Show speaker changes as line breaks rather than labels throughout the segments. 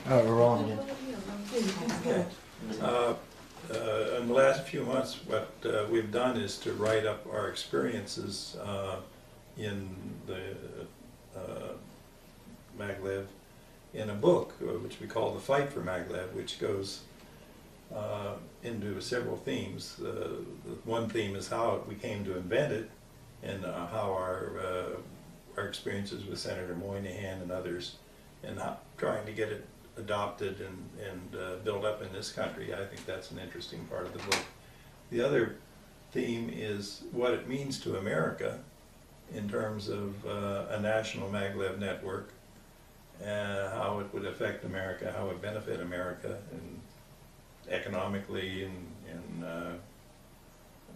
Oh, we're on again.
Okay. In the last few months, what we've done is to write up our experiences in the maglev in a book, which we call The Fight for Maglev, which goes into several themes. The one theme is how we came to invent it, and how our experiences with Senator Moynihan and others, and how trying to get it adopted and built up in this country. I think that's an interesting part of the book. The other theme is what it means to America in terms of a national maglev network, how it would affect America, how it would benefit America, and economically and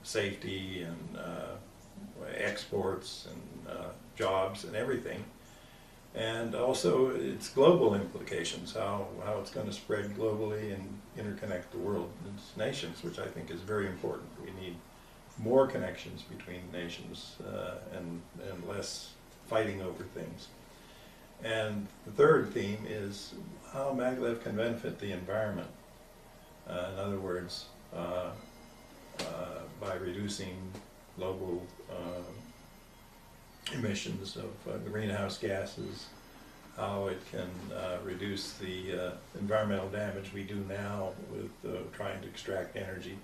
safety and exports and jobs and everything. And also its global implications, how it's going to spread globally and interconnect the world, its nations, which I think is very important. We need more connections between nations and less fighting over things. And the third theme is how maglev can benefit the environment. In other words, by reducing global emissions of greenhouse gases, how it can reduce the environmental damage we do now with trying to extract energy,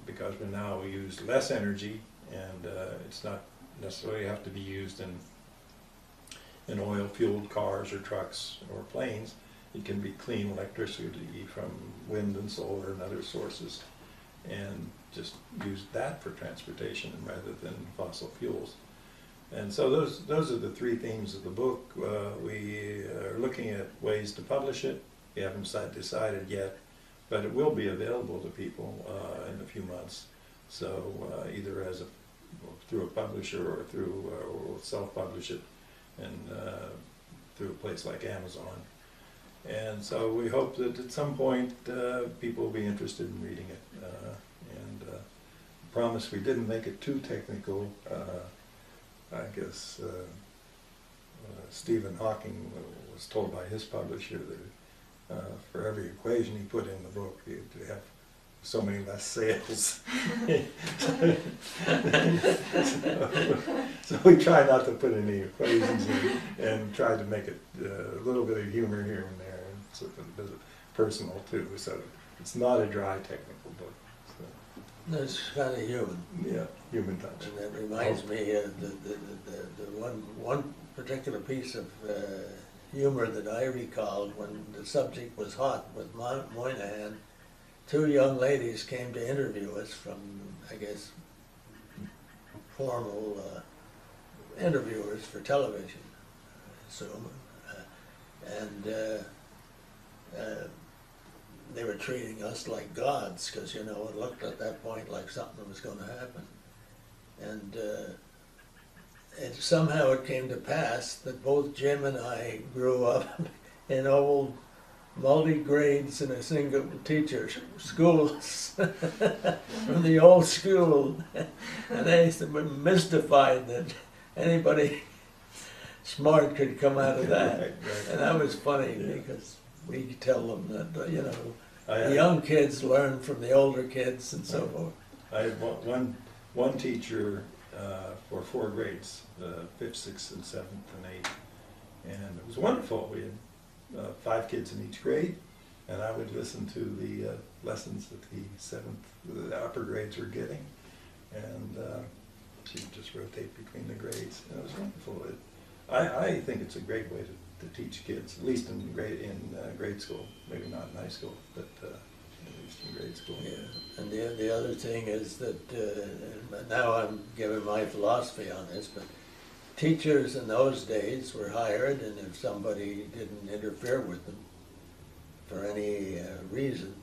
because we use less energy, and it's not necessarily have to be used in oil-fueled cars or trucks or planes. It can be clean electricity from wind and solar and other sources, and just use that for transportation rather than fossil fuels. And so those are the three themes of the book. We are looking at ways to publish it. We haven't decided yet, but it will be available to people in a few months. So either through a publisher or we'll self-publish it, and through a place like Amazon. And so we hope that at some point people will be interested in reading it. And promise we didn't make it too technical. I guess Stephen Hawking was told by his publisher that for every equation he put in the book, he'd have so many less sales. so we try not to put any equations in, and try to make it a little bit of humor here and there, and sort of a bit of personal too. So it's not a dry technical book. So.
It's kind of human.
Yeah, human touch.
And that reminds me of the one particular piece of humor that I recalled when the subject was hot with Moynihan. Two young ladies came to interview us from, I guess, formal interviewers for television, I assume. They were treating us like gods, because, you know, it looked at that point like something was going to happen. And somehow it came to pass that both Jim and I grew up in old multi-grades in a single teacher schools from the old school, and they were mystified that anybody smart could come out of that.
Right.
And that was funny, because we tell them that, you know, the young kids learn from the older kids and so forth.
I had one teacher for 4 grades, 5th, 6th, and 7th, and 8th, and it was wonderful. We had 5 kids in each grade, and I would listen to the lessons that the upper grades were getting, and she would just rotate between the grades, and it was wonderful. I think it's a great way to teach kids, at least in grade school, maybe not in high school, but at least in grade school.
Yeah, and the other thing is that, now I'm giving my philosophy on this, but teachers in those days were hired, and if somebody didn't interfere with them for any reason,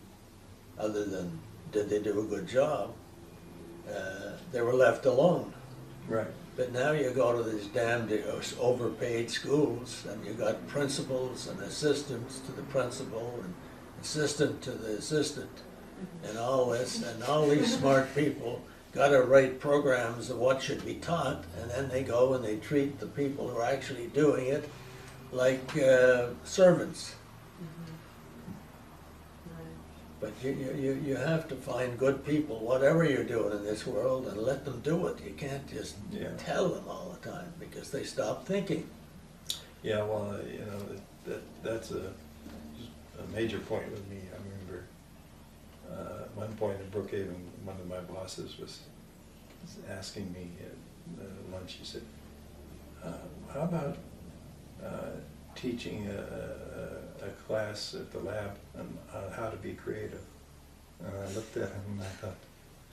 other than did they do a good job, they were left alone.
Right.
But now you go to these damned overpaid schools, and you got principals and assistants to the principal and assistant to the assistant, and all this, and all these smart people got to write programs of what should be taught, and then they go and they treat the people who are actually doing it like servants.
Right.
But you have to find good people, whatever you're doing in this world, and let them do it. You can't just
Yeah.
tell them all the time, because they stop thinking.
Yeah, well, that's a major point with me. I remember one point in Brookhaven, one of my bosses was asking me at lunch, he said, how about teaching a class at the lab on how to be creative? And I looked at him and I thought,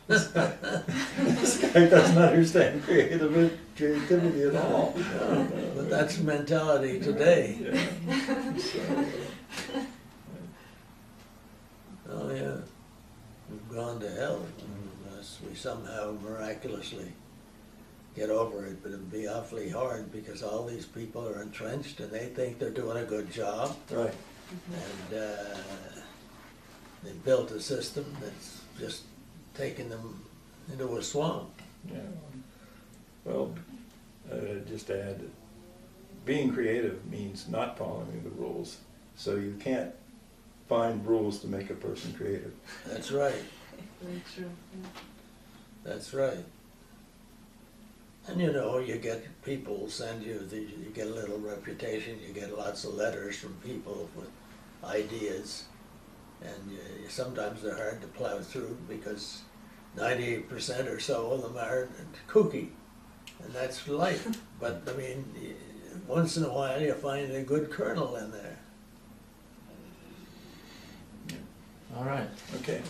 this guy doesn't understand creativity at all.
No, but that's mentality today.
Yeah. So,
Oh, yeah. We've gone to hell unless we somehow miraculously get over it, but it'd be awfully hard because all these people are entrenched and they think they're doing a good job,
right.
and they've built a system that's just taking them into a swamp.
Yeah. Well, just to add that being creative means not following the rules. So you can't find rules to make a person creative.
That's right,
Very true. Yeah.
that's right. And you know, you get people send you, you get a little reputation, you get lots of letters from people with ideas, and sometimes they're hard to plow through because 98% or so of them are kooky, and that's life. But I mean, once in a while you find a good kernel in there.
All right.
Okay.